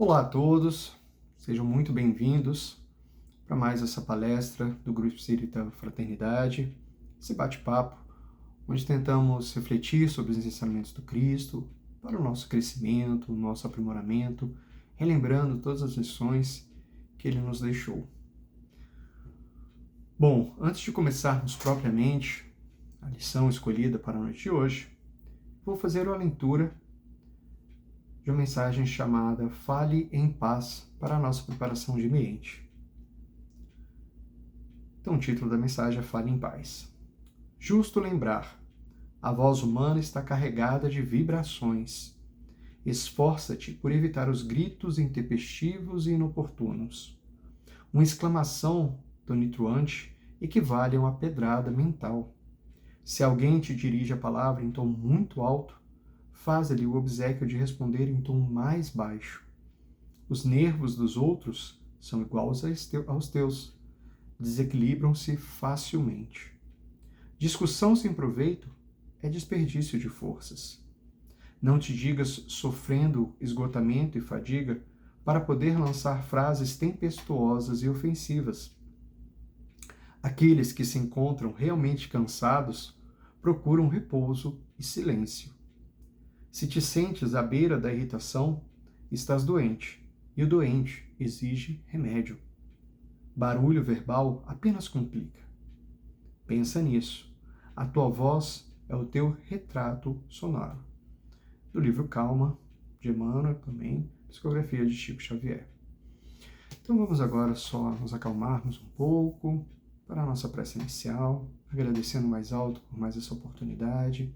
Olá a todos, sejam muito bem-vindos para mais essa palestra do Grupo Espírita Fraternidade, esse bate-papo, onde tentamos refletir sobre os ensinamentos do Cristo para o nosso crescimento, o nosso aprimoramento, relembrando todas as lições que Ele nos deixou. Bom, antes de começarmos propriamente a lição escolhida para a noite de hoje, vou fazer uma leitura de uma mensagem chamada Fale em Paz para a nossa preparação de ambiente. Então, o título da mensagem é Fale em Paz. Justo lembrar, a voz humana está carregada de vibrações. Esforça-te por evitar os gritos intempestivos e inoportunos. Uma exclamação tonitruante equivale a uma pedrada mental. Se alguém te dirige a palavra em tom muito alto, faz-lhe o obséquio de responder em tom mais baixo. Os nervos dos outros são iguais aos teus. Desequilibram-se facilmente. Discussão sem proveito é desperdício de forças. Não te digas sofrendo esgotamento e fadiga para poder lançar frases tempestuosas e ofensivas. Aqueles que se encontram realmente cansados procuram repouso e silêncio. Se te sentes à beira da irritação, estás doente, e o doente exige remédio. Barulho verbal apenas complica. Pensa nisso. A tua voz é o teu retrato sonoro. Do livro Calma, de Emmanuel, também, psicografia de Chico Xavier. Então vamos agora só nos acalmarmos um pouco para a nossa prece inicial, agradecendo mais alto por mais essa oportunidade,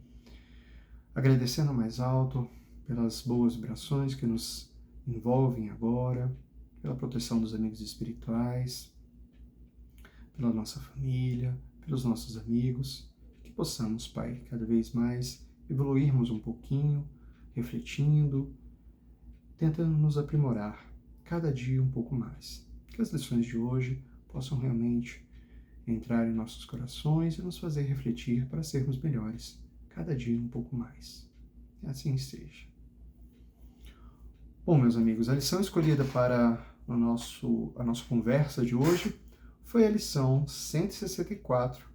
agradecendo mais alto pelas boas vibrações que nos envolvem agora, pela proteção dos amigos espirituais, pela nossa família, pelos nossos amigos, que possamos, Pai, cada vez mais evoluirmos um pouquinho, refletindo, tentando nos aprimorar cada dia um pouco mais. Que as lições de hoje possam realmente entrar em nossos corações e nos fazer refletir para sermos melhores cada dia um pouco mais. E assim seja. Bom, meus amigos, a lição escolhida para a nossa conversa de hoje foi a lição 164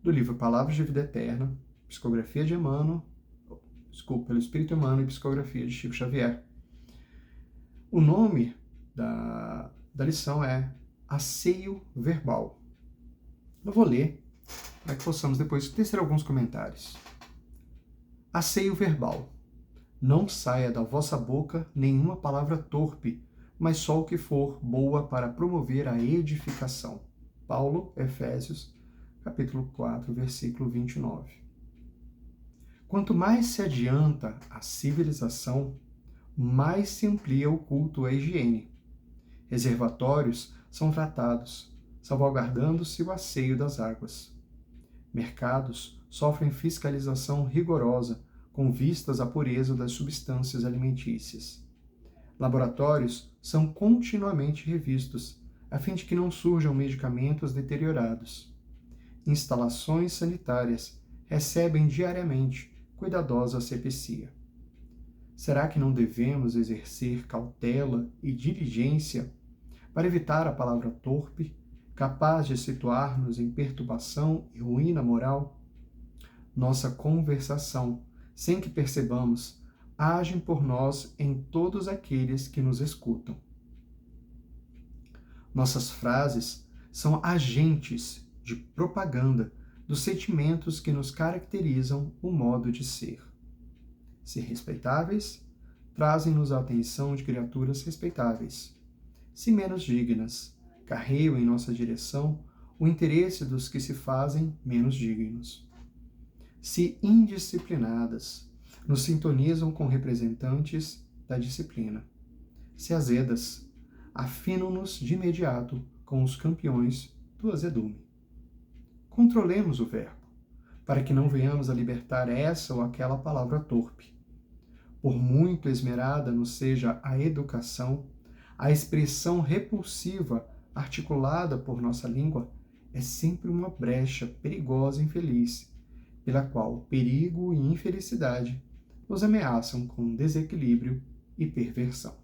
do livro Palavras de Vida Eterna, psicografia de Emmanuel, pelo Espírito Emmanuel e psicografia de Chico Xavier. O nome da lição é Asseio Verbal. Eu vou ler para que possamos depois tecer alguns comentários. Asseio verbal. Não saia da vossa boca nenhuma palavra torpe, mas só o que for boa para promover a edificação. Paulo, Efésios, capítulo 4, versículo 29. Quanto mais se adianta a civilização, mais se amplia o culto à higiene. Reservatórios são tratados, salvaguardando-se o asseio das águas. Mercados sofrem fiscalização rigorosa, com vistas à pureza das substâncias alimentícias. Laboratórios são continuamente revistos, a fim de que não surjam medicamentos deteriorados. Instalações sanitárias recebem diariamente cuidadosa asepsia. Será que não devemos exercer cautela e diligência para evitar a palavra torpe, capaz de situar-nos em perturbação e ruína moral? Nossa conversação, sem que percebamos, agem por nós em todos aqueles que nos escutam. Nossas frases são agentes de propaganda dos sentimentos que nos caracterizam o modo de ser. Se respeitáveis, trazem-nos a atenção de criaturas respeitáveis. Se menos dignas, carregam em nossa direção o interesse dos que se fazem menos dignos. Se indisciplinadas, nos sintonizam com representantes da disciplina. Se azedas, afinam-nos de imediato com os campeões do azedume. Controlemos o verbo, para que não venhamos a libertar essa ou aquela palavra torpe. Por muito esmerada nos seja a educação, a expressão repulsiva articulada por nossa língua é sempre uma brecha perigosa e infeliz, pela qual perigo e infelicidade nos ameaçam com desequilíbrio e perversão.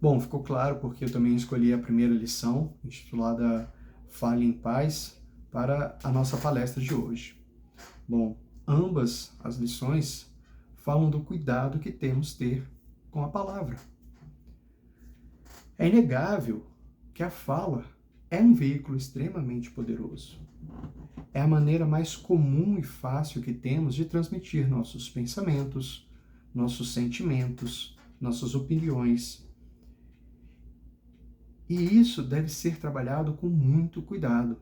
Bom, ficou claro porque eu também escolhi a primeira lição, intitulada Fale em Paz, para a nossa palestra de hoje. Bom, ambas as lições falam do cuidado que temos ter com a palavra. É inegável que a fala é um veículo extremamente poderoso. É a maneira mais comum e fácil que temos de transmitir nossos pensamentos, nossos sentimentos, nossas opiniões. E isso deve ser trabalhado com muito cuidado.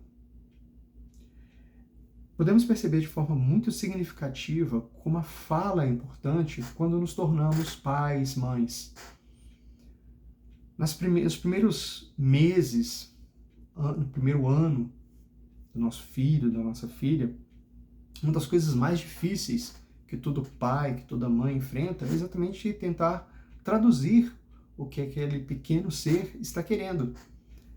Podemos perceber de forma muito significativa como a fala é importante quando nos tornamos pais, mães. Nos primeiros meses, no primeiro ano do nosso filho, da nossa filha, uma das coisas mais difíceis que todo pai, que toda mãe enfrenta é exatamente tentar traduzir o que aquele pequeno ser está querendo.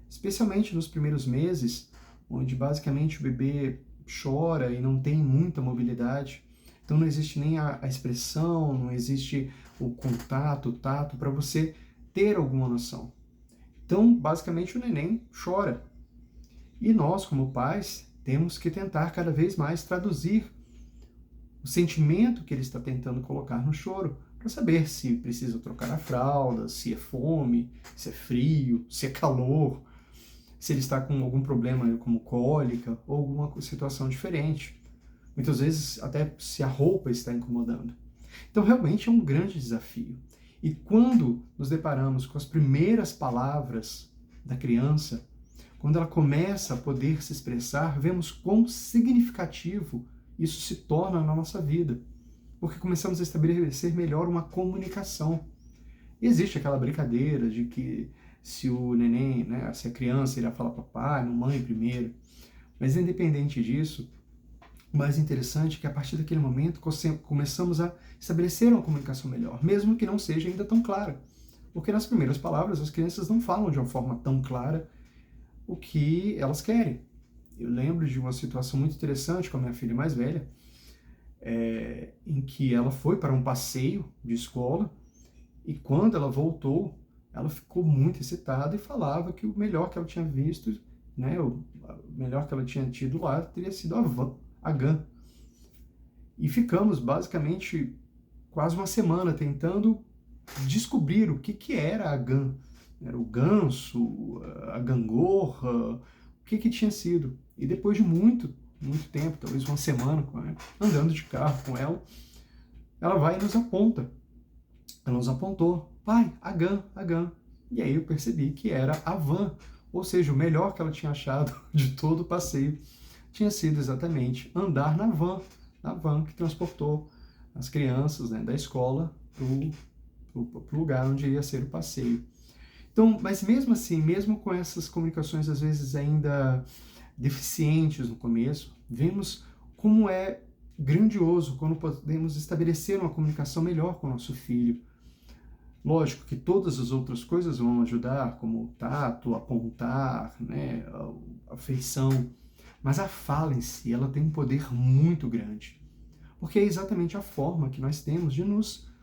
Especialmente nos primeiros meses, onde basicamente o bebê chora e não tem muita mobilidade. Então não existe nem a expressão, não existe o contato, o tato, para você ter alguma noção. Então, basicamente, o neném chora. E nós, como pais, temos que tentar cada vez mais traduzir o sentimento que ele está tentando colocar no choro, para saber se precisa trocar a fralda, se é fome, se é frio, se é calor, se ele está com algum problema como cólica ou alguma situação diferente. Muitas vezes até se a roupa está incomodando. Então realmente é um grande desafio. E quando nos deparamos com as primeiras palavras da criança, quando ela começa a poder se expressar, vemos quão significativo isso se torna na nossa vida. Porque começamos a estabelecer melhor uma comunicação. E existe aquela brincadeira de que se o neném, né, se a criança irá falar papai, mamãe primeiro. Mas independente disso, o mais interessante é que a partir daquele momento começamos a estabelecer uma comunicação melhor, mesmo que não seja ainda tão clara. Porque nas primeiras palavras as crianças não falam de uma forma tão clara o que elas querem. Eu lembro de uma situação muito interessante com a minha filha mais velha, em que ela foi para um passeio de escola e quando ela voltou, ela ficou muito excitada e falava que o melhor que ela tinha visto, né, o melhor que ela tinha tido lá teria sido a GAN. E ficamos basicamente quase uma semana tentando descobrir o que era a GAN. Era o ganso, a gangorra, o que tinha sido. E depois de muito tempo, talvez uma semana com ela, andando de carro com ela, ela vai e nos aponta. Ela nos apontou, pai, a GAN. E aí eu percebi que era a van, ou seja, o melhor que ela tinha achado de todo o passeio tinha sido exatamente andar na van que transportou as crianças, né, da escola para o lugar onde ia ser o passeio. Então, mas mesmo assim, mesmo com essas comunicações às vezes ainda deficientes no começo, vemos como é grandioso quando podemos estabelecer uma comunicação melhor com o nosso filho. Lógico que todas as outras coisas vão ajudar, como o tato, apontar, né, a afeição, mas a fala em si, ela tem um poder muito grande, porque é exatamente a forma que nós temos de nos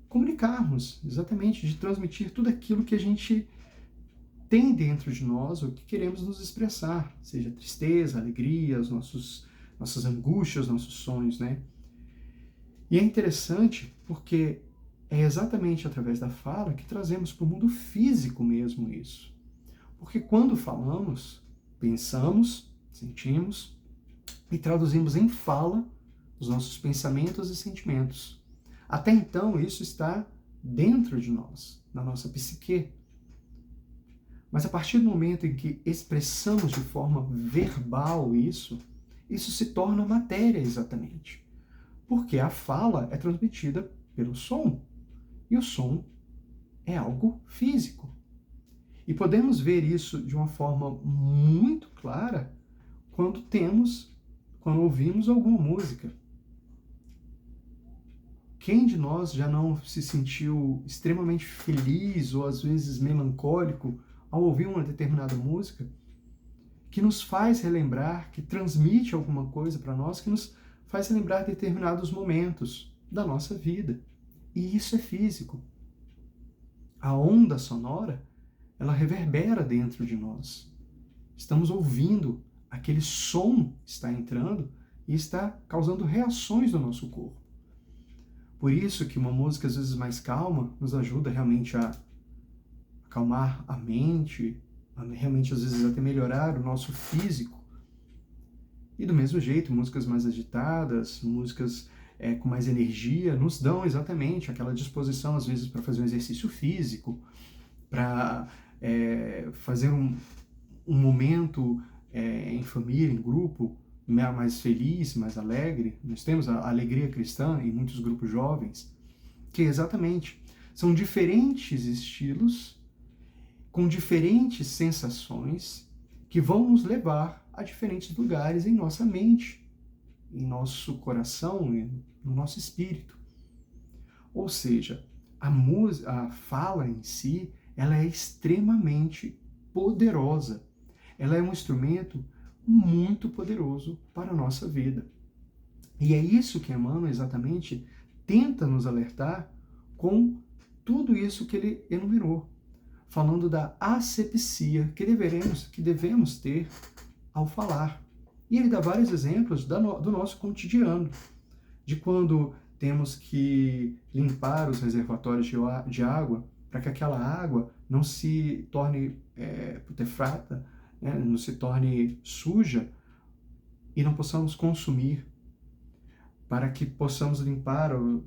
comunicarmos, exatamente, de transmitir tudo aquilo que a gente tem dentro de nós, o que queremos nos expressar, seja tristeza, alegria, nossas angústias, nossos sonhos, né? E é interessante porque é exatamente através da fala que trazemos para o mundo físico mesmo isso. Porque quando falamos, pensamos, sentimos e traduzimos em fala os nossos pensamentos e sentimentos. Até então, isso está dentro de nós, na nossa psique. Mas a partir do momento em que expressamos de forma verbal isso se torna matéria exatamente. Porque a fala é transmitida pelo som. E o som é algo físico. E podemos ver isso de uma forma muito clara quando ouvimos alguma música. Quem de nós já não se sentiu extremamente feliz ou às vezes melancólico ao ouvir uma determinada música que nos faz relembrar, que transmite alguma coisa para nós, que nos faz relembrar determinados momentos da nossa vida? E isso é físico. A onda sonora, ela reverbera dentro de nós. Estamos ouvindo, aquele som está entrando e está causando reações no nosso corpo. Por isso que uma música às vezes mais calma nos ajuda realmente a acalmar a mente, a realmente às vezes até melhorar o nosso físico. E do mesmo jeito, músicas mais agitadas, músicas com mais energia, nos dão exatamente aquela disposição às vezes para fazer um exercício físico, para fazer um momento em família, em grupo, mais feliz, mais alegre. Nós temos a alegria cristã em muitos grupos jovens, que exatamente são diferentes estilos, com diferentes sensações, que vão nos levar a diferentes lugares em nossa mente, em nosso coração, no nosso espírito. Ou seja, a fala em si, ela é extremamente poderosa. Ela é um instrumento muito poderoso para a nossa vida. E é isso que Emmanuel exatamente tenta nos alertar com tudo isso que ele enumerou, falando da asepsia que devemos ter ao falar. E ele dá vários exemplos do nosso cotidiano, de quando temos que limpar os reservatórios de água para que aquela água não se torne putrefada, né, não se torne suja e não possamos consumir, para que possamos limpar o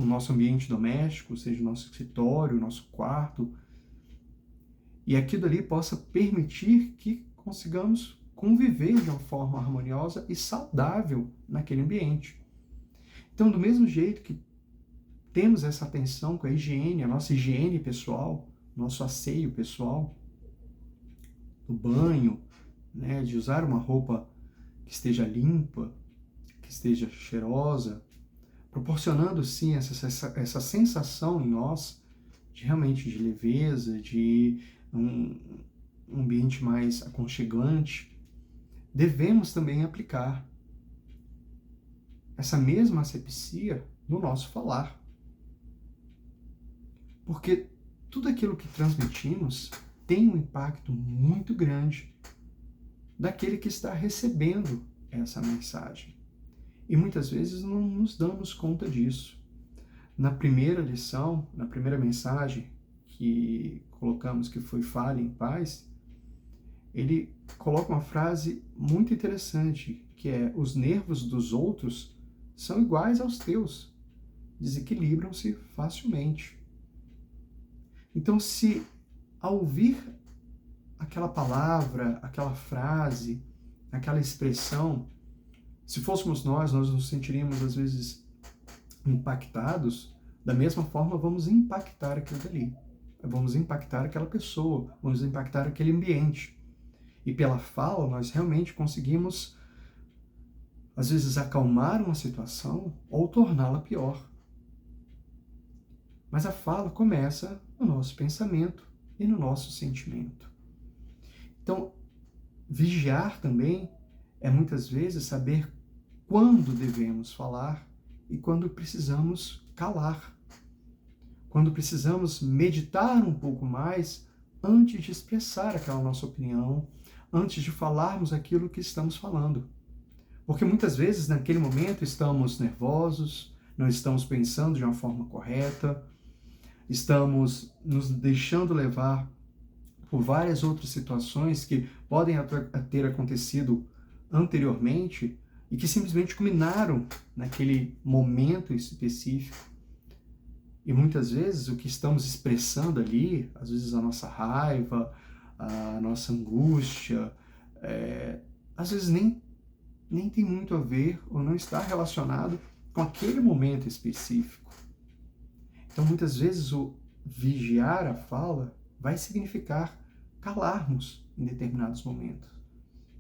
nosso ambiente doméstico, seja o nosso escritório, o nosso quarto, e aquilo ali possa permitir que consigamos conviver de uma forma harmoniosa e saudável naquele ambiente. Então, do mesmo jeito que temos essa atenção com a higiene, a nossa higiene pessoal, nosso asseio pessoal, no banho, né, de usar uma roupa que esteja limpa, que esteja cheirosa, proporcionando sim essa sensação em nós de realmente de leveza, de um ambiente mais aconchegante. Devemos também aplicar essa mesma asepsia no nosso falar. Porque tudo aquilo que transmitimos tem um impacto muito grande daquele que está recebendo essa mensagem. E muitas vezes não nos damos conta disso. Na primeira lição, na primeira mensagem que colocamos, que foi Fale em Paz, ele coloca uma frase muito interessante, que é: os nervos dos outros são iguais aos teus, desequilibram-se facilmente. Então, se ao ouvir aquela palavra, aquela frase, aquela expressão, se fôssemos nós nos sentiríamos às vezes impactados, da mesma forma vamos impactar aquilo dali. Vamos impactar aquela pessoa, vamos impactar aquele ambiente. E pela fala nós realmente conseguimos, às vezes, acalmar uma situação ou torná-la pior. Mas a fala começa no nosso pensamento e no nosso sentimento. Então, vigiar também é muitas vezes saber quando devemos falar e quando precisamos calar. Quando precisamos meditar um pouco mais antes de expressar aquela nossa opinião, antes de falarmos aquilo que estamos falando. Porque muitas vezes, naquele momento, estamos nervosos, não estamos pensando de uma forma correta, estamos nos deixando levar por várias outras situações que podem ter acontecido anteriormente e que simplesmente culminaram naquele momento específico. E muitas vezes o que estamos expressando ali, às vezes a nossa raiva, a nossa angústia, às vezes nem tem muito a ver ou não está relacionado com aquele momento específico. Então, muitas vezes, o vigiar a fala vai significar calarmos em determinados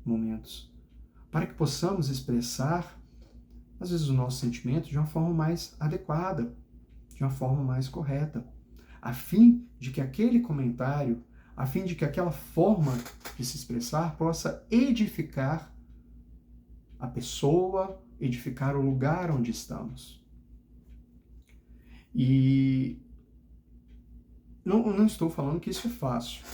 momentos, para que possamos expressar, às vezes, o nosso sentimento de uma forma mais adequada, de uma forma mais correta, a fim de que aquele comentário, a fim de que aquela forma de se expressar possa edificar a pessoa, edificar o lugar onde estamos. E não estou falando que isso é fácil.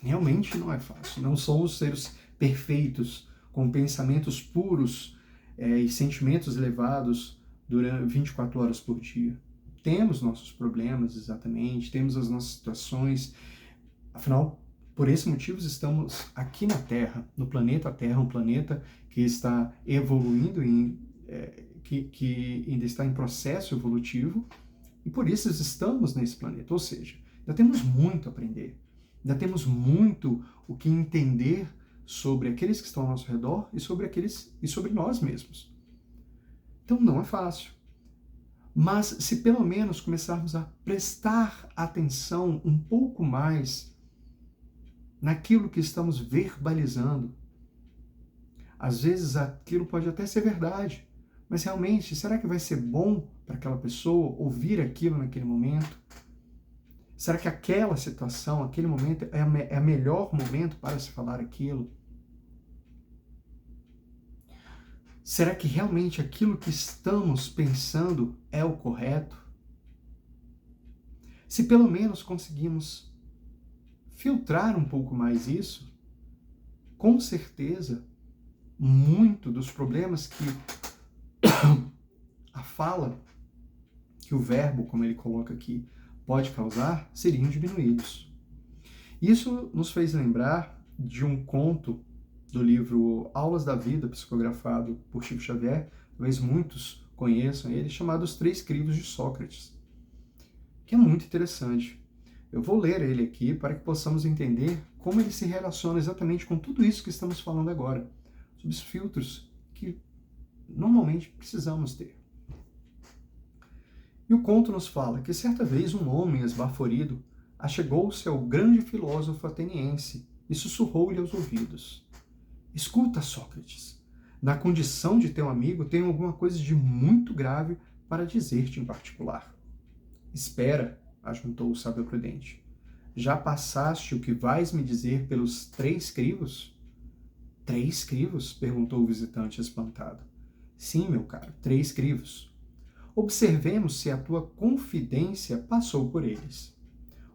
Realmente não é fácil. Não somos seres perfeitos, com pensamentos puros e sentimentos elevados durante 24 horas por dia. Temos nossos problemas, exatamente, temos as nossas situações. Afinal, por esse motivo, estamos aqui na Terra, no planeta Terra, um planeta que está evoluindo, que ainda está em processo evolutivo, e por isso estamos nesse planeta. Ou seja, ainda temos muito a aprender, ainda temos muito o que entender sobre aqueles que estão ao nosso redor e sobre nós mesmos. Então não é fácil. Mas se pelo menos começarmos a prestar atenção um pouco mais naquilo que estamos verbalizando, às vezes aquilo pode até ser verdade, mas realmente, será que vai ser bom para aquela pessoa ouvir aquilo naquele momento? Será que aquela situação, aquele momento é o melhor momento para se falar aquilo? Será que realmente aquilo que estamos pensando é o correto? Se pelo menos conseguimos filtrar um pouco mais isso, com certeza, muito dos problemas que a fala, que o verbo, como ele coloca aqui, pode causar, seriam diminuídos. Isso nos fez lembrar de um conto do livro Aulas da Vida, psicografado por Chico Xavier, talvez muitos conheçam ele, chamado Os Três Crivos de Sócrates, que é muito interessante. Eu vou ler ele aqui para que possamos entender como ele se relaciona exatamente com tudo isso que estamos falando agora, sobre os filtros que normalmente precisamos ter. E o conto nos fala que certa vez um homem esbaforido achegou-se ao grande filósofo ateniense e sussurrou-lhe aos ouvidos: Escuta, Sócrates, na condição de teu amigo tenho alguma coisa de muito grave para dizer-te em particular. Espera, ajuntou o sábio prudente. Já passaste o que vais me dizer pelos 3 crivos? 3 crivos? Perguntou o visitante espantado. Sim, meu caro, 3 crivos. Observemos se a tua confidência passou por eles.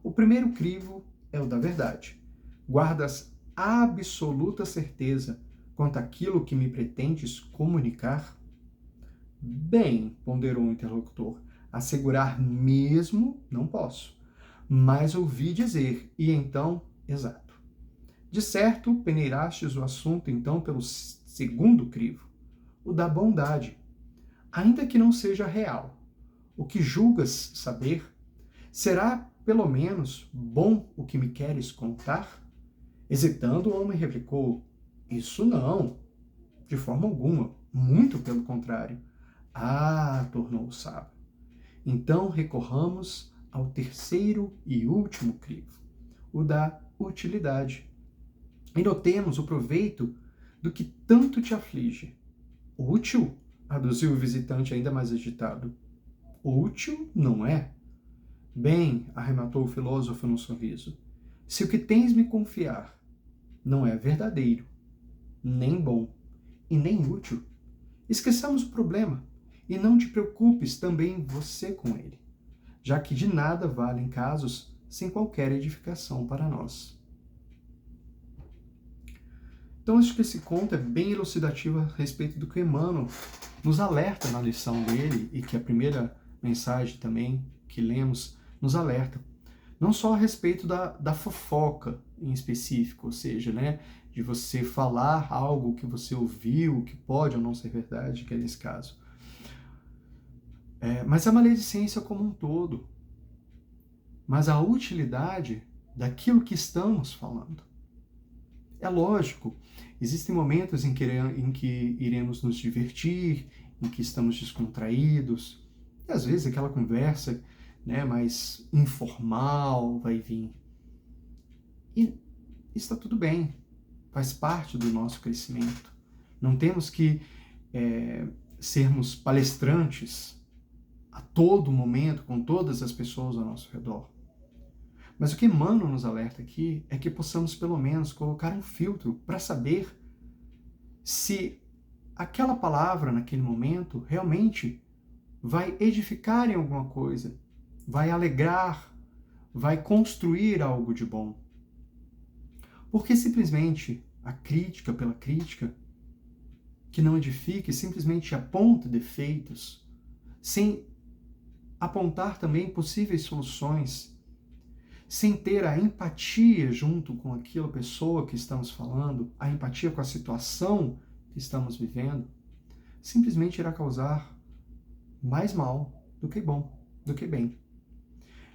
O primeiro crivo é o da verdade. Guardas absoluta certeza quanto àquilo que me pretendes comunicar? Bem, ponderou o interlocutor, assegurar mesmo não posso, mas ouvi dizer, e então, exato. De certo, peneirastes o assunto então pelo segundo crivo, o da bondade, ainda que não seja real. O que julgas saber, será pelo menos bom o que me queres contar? Hesitando, o homem replicou: Isso não, de forma alguma, muito pelo contrário. Ah, tornou o sábio. Então recorramos ao terceiro e último crivo, o da utilidade. E notemos o proveito do que tanto te aflige. Útil? Aduziu o visitante ainda mais agitado. Útil não é? Bem, arrematou o filósofo num sorriso, se o que tens me confiar não é verdadeiro, nem bom e nem útil, esqueçamos o problema e não te preocupes também você com ele, já que de nada valem casos sem qualquer edificação para nós. Então, acho que esse conto é bem elucidativo a respeito do que Emmanuel nos alerta na lição dele e que a primeira mensagem também que lemos nos alerta. Não só a respeito da fofoca em específico, ou seja, né, de você falar algo que você ouviu, que pode ou não ser verdade, que é nesse caso. Mas a maledicência como um todo. Mas a utilidade daquilo que estamos falando. É lógico, existem momentos em que iremos nos divertir, em que estamos descontraídos, e às vezes aquela conversa, né, mais informal vai vir. E está tudo bem, faz parte do nosso crescimento. Não temos que sermos palestrantes a todo momento, com todas as pessoas ao nosso redor. Mas o que Emmanuel nos alerta aqui é que possamos pelo menos colocar um filtro para saber se aquela palavra naquele momento realmente vai edificar em alguma coisa, vai alegrar, vai construir algo de bom. Porque simplesmente a crítica pela crítica, que não edifica e simplesmente aponta defeitos, sem apontar também possíveis soluções, sem ter a empatia junto com aquela pessoa que estamos falando, a empatia com a situação que estamos vivendo, simplesmente irá causar mais mal do que bom, do que bem.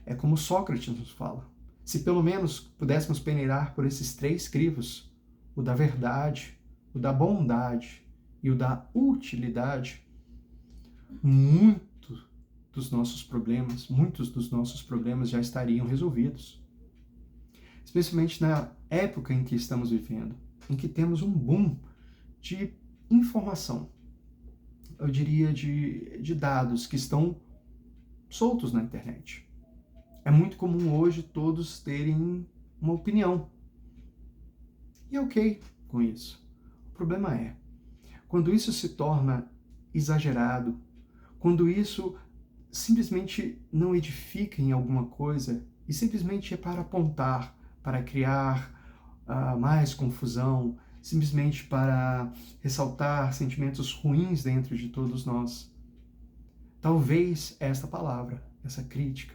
É como Sócrates nos fala. Se pelo menos pudéssemos peneirar por esses 3 crivos, o da verdade, o da bondade e o da utilidade, muitos dos nossos problemas já estariam resolvidos. Especialmente na época em que estamos vivendo, em que temos um boom de informação, eu diria de dados que estão soltos na internet. É muito comum hoje todos terem uma opinião. E é ok com isso. O problema é, quando isso se torna exagerado, quando isso simplesmente não edifica em alguma coisa e simplesmente é para apontar, para criar mais confusão, simplesmente para ressaltar sentimentos ruins dentro de todos nós. Talvez esta palavra, essa crítica,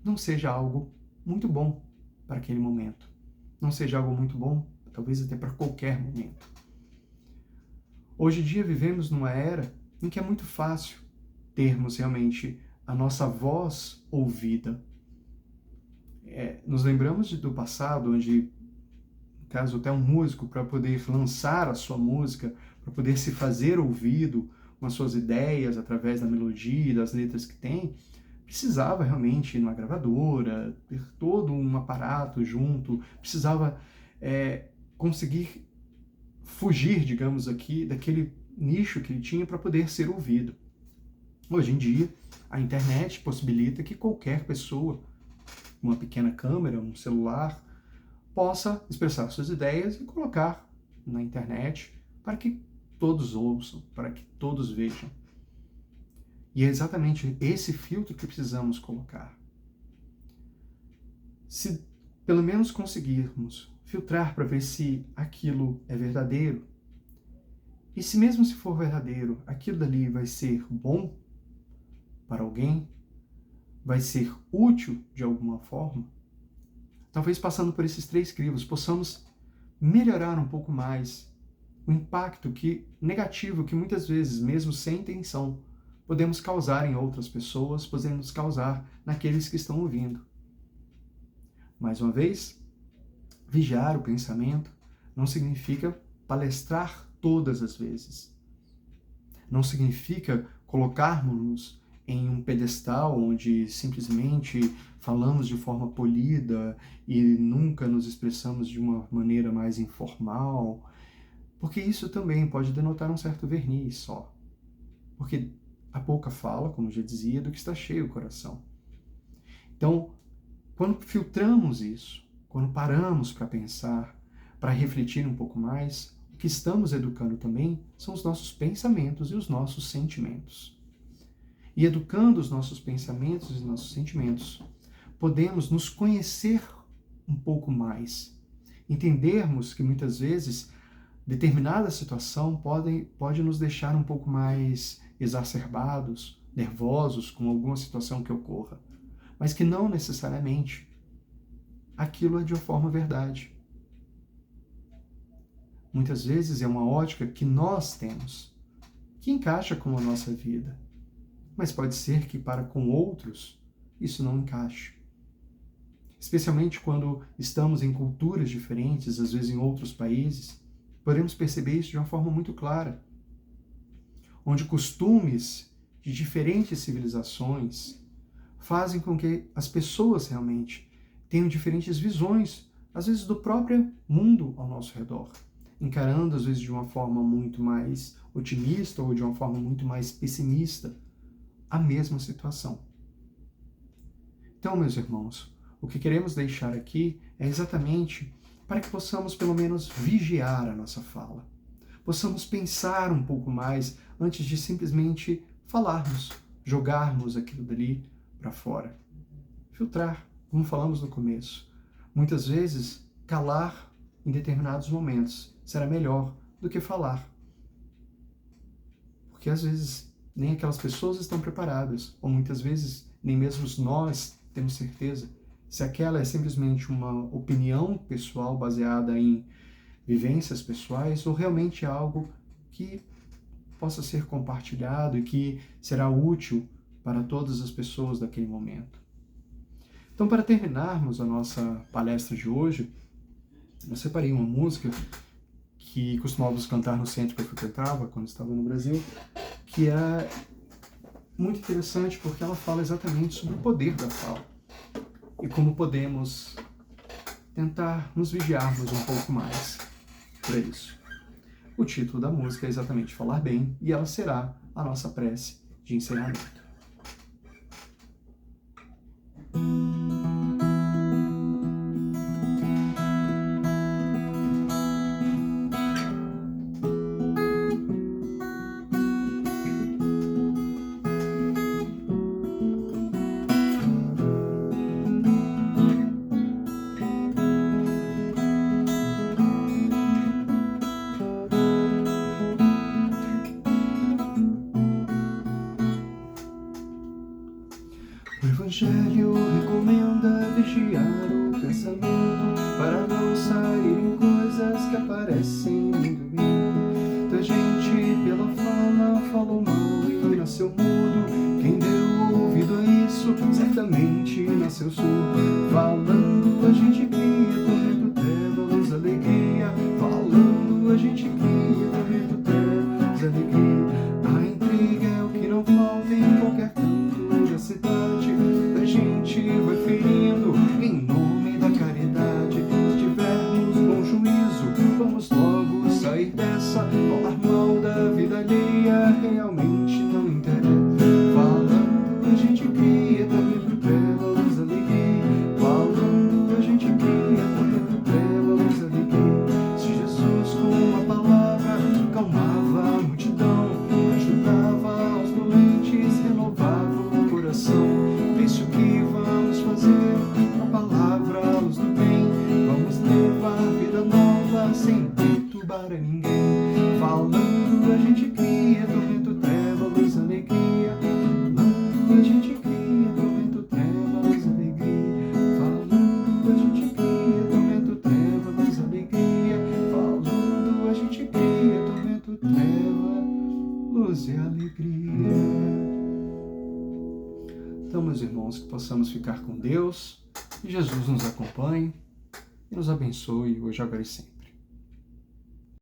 não seja algo muito bom para aquele momento. Não seja algo muito bom, talvez até para qualquer momento. Hoje em dia vivemos numa era em que é muito fácil termos realmente a nossa voz ouvida. Nos lembramos do passado, onde, no caso, até um músico, para poder lançar a sua música, para poder se fazer ouvido com as suas ideias através da melodia e das letras que tem, precisava realmente ir numa gravadora, ter todo um aparato junto, precisava conseguir fugir, digamos aqui, daquele nicho que ele tinha para poder ser ouvido. Hoje em dia, a internet possibilita que qualquer pessoa, uma pequena câmera, um celular, possa expressar suas ideias e colocar na internet para que todos ouçam, para que todos vejam. E é exatamente esse filtro que precisamos colocar. Se pelo menos conseguirmos filtrar para ver se aquilo é verdadeiro, e se mesmo se for verdadeiro, aquilo dali vai ser bom para alguém, vai ser útil de alguma forma, talvez passando por esses 3 crivos, possamos melhorar um pouco mais o impacto negativo que muitas vezes, mesmo sem intenção, podemos causar em outras pessoas, podemos causar naqueles que estão ouvindo. Mais uma vez, vigiar o pensamento não significa palestrar todas as vezes. Não significa colocarmos-nos em um pedestal onde simplesmente falamos de forma polida e nunca nos expressamos de uma maneira mais informal, porque isso também pode denotar um certo verniz só. Porque a pouca fala, como já dizia, do que está cheio o coração. Então, quando filtramos isso, quando paramos para pensar, para refletir um pouco mais, o que estamos educando também são os nossos pensamentos e os nossos sentimentos. E educando os nossos pensamentos e os nossos sentimentos, podemos nos conhecer um pouco mais, entendermos que muitas vezes determinada situação pode nos deixar um pouco mais exacerbados, nervosos com alguma situação que ocorra, mas que não necessariamente aquilo é de uma forma verdade. Muitas vezes é uma ótica que nós temos, que encaixa com a nossa vida, mas pode ser que para com outros isso não encaixe. Especialmente quando estamos em culturas diferentes, às vezes em outros países, podemos perceber isso de uma forma muito clara, onde costumes de diferentes civilizações fazem com que as pessoas realmente tenham diferentes visões, às vezes do próprio mundo ao nosso redor, encarando às vezes de uma forma muito mais otimista ou de uma forma muito mais pessimista a mesma situação. Então, meus irmãos, o que queremos deixar aqui é exatamente para que possamos pelo menos vigiar a nossa fala. Possamos pensar um pouco mais antes de simplesmente falarmos, jogarmos aquilo dali para fora. Filtrar como falamos no começo, muitas vezes calar em determinados momentos será melhor do que falar. Porque às vezes nem aquelas pessoas estão preparadas, ou muitas vezes nem mesmo nós temos certeza se aquela é simplesmente uma opinião pessoal baseada em vivências pessoais ou realmente algo que possa ser compartilhado e que será útil para todas as pessoas daquele momento. Então, para terminarmos a nossa palestra de hoje, eu separei uma música que costumávamos cantar no centro que eu frequentava quando estava no Brasil, que é muito interessante porque ela fala exatamente sobre o poder da fala e como podemos tentar nos vigiarmos um pouco mais para isso. O título da música é exatamente Falar Bem e ela será a nossa prece de encerramento. O Evangelho recomenda vigiar o pensamento para não saírem coisas que aparecem muito bem. Muita gente pela fala falou mal e nasceu mudo. Quem deu ouvido a isso certamente nasceu surdo. Falando a gente cria, tormento, treva, luz, alegria. Falando a gente cria, tormento, treva, luz, alegria. A intriga é o que não falta em qualquer canto da cidade. A gente vai ferindo em nome da caridade. Se tivermos bom juízo, vamos logo sair dessa. Falar mal da vida alheia realmente não interessa. Falando a gente cria, tormento, treva, luz, alegria. Falando a gente cria, tormento, treva, luz, alegria. Se Jesus com uma palavra acalmava a multidão, ajudava aos doentes, renovava o coração. Pense o que vamos fazer, a palavra, a luz do bem. Vamos levar vida nova sem perturbar a ninguém. Falando a gente cria, tormento, treva, luz, alegria. Falando a gente cria, tormento, treva, luz, alegria. Falando a gente cria, tormento, treva, luz, alegria. Falando a gente cria, tormento, treva, luz e alegria. Então, meus irmãos, que possamos ficar com Deus, que Jesus nos acompanhe e nos abençoe hoje, agora e sempre.